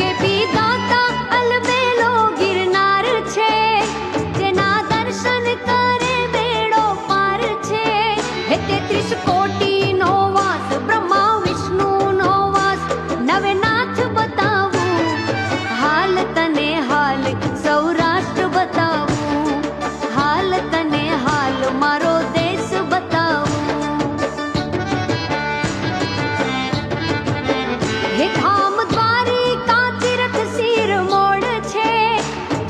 કે પી ગાતા અલબેલો ગિરનાર છે, જેના દર્શન કરે બેડો પાર છે. હે 33 કોટીનો વાસ, બ્રહ્મા વિષ્ણુનો વાસ, નવે નાથ બતાવું હાલ તને હાલ, સૌરાષ્ટ્ર બતાવું હાલ તને હાલ, મારો દેશ બતાવું. હે ધામ દ્વારિકા તીર્થ શિરમોડ છે,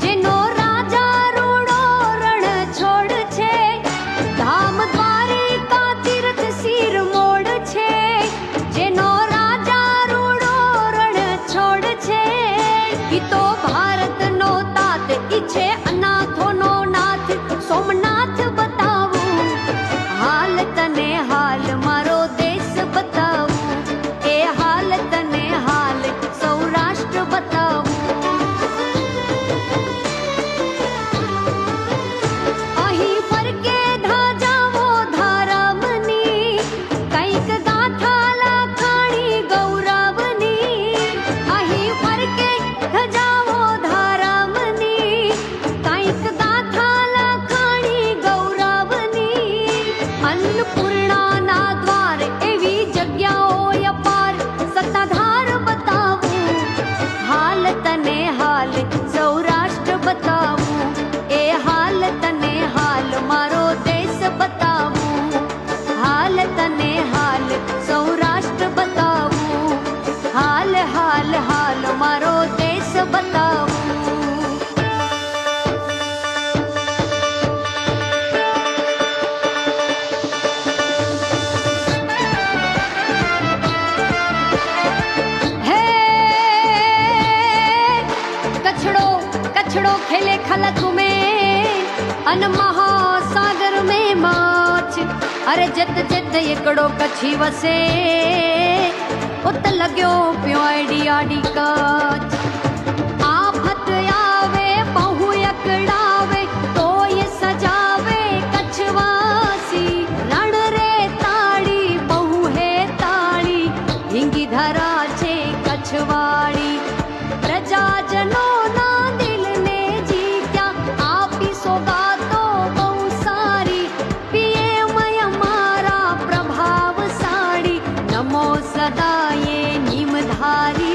જેનો રાજા રૂડો રણ છોડ છે. ધામ દ્વારિકા તીર્થ શિરમોડ છે, જેનો રાજા રૂડો રણ છોડ છે. ઈ તો ભારતનો તાત, ઈ છે અનાથોનો નાથ, સોમનાથ બતાવું હાલ તને હાલ, મારો દેશ બતાવું એ હાલ તને હાલ, સૌરાષ્ટ્ર બતાવું. અહીં ફરકે ધજાવો ધર્મની, કંઈક ગાથા લખાણી ગૌરવની. અહીં ફરકે ધજાવો ધર્મની, કંઈક ગાથા લખાણી ગૌરવની. અન્નપૂર્ણાના દ્વાર એવી જગ્યાઓ અપાર, સત્તાધાર બતાવું હાલ તને હાલ, સૌરાષ્ટ્ર બતાવું એ હાલ તને હાલ, મારો દેશ બતાવું હાલ તને હાલ, સૌરાષ્ટ્ર બતાવું હાલ હાલ હાલ, મારો દેશ બતાવું. है कछड़ो कछड़ो खेले खलक में, अन महासागर में माछ. अरे जत जत एकड़ो कछी वसे, उत लग्यो प्यो आडी आडी काच. आफत आवे बहु अकड़ावे, तो ये सजावे कछवासी. रण रे ताड़ी बहु है ताड़ी, हींगी धरा છે કચ્છવાડી. પ્રજાજનો ના દિલને જીત્યા, આપી સોગાતો બહુ સારી. પીએમ અમારા પ્રભાવશાળી, નમો સદાયે નિમધારી.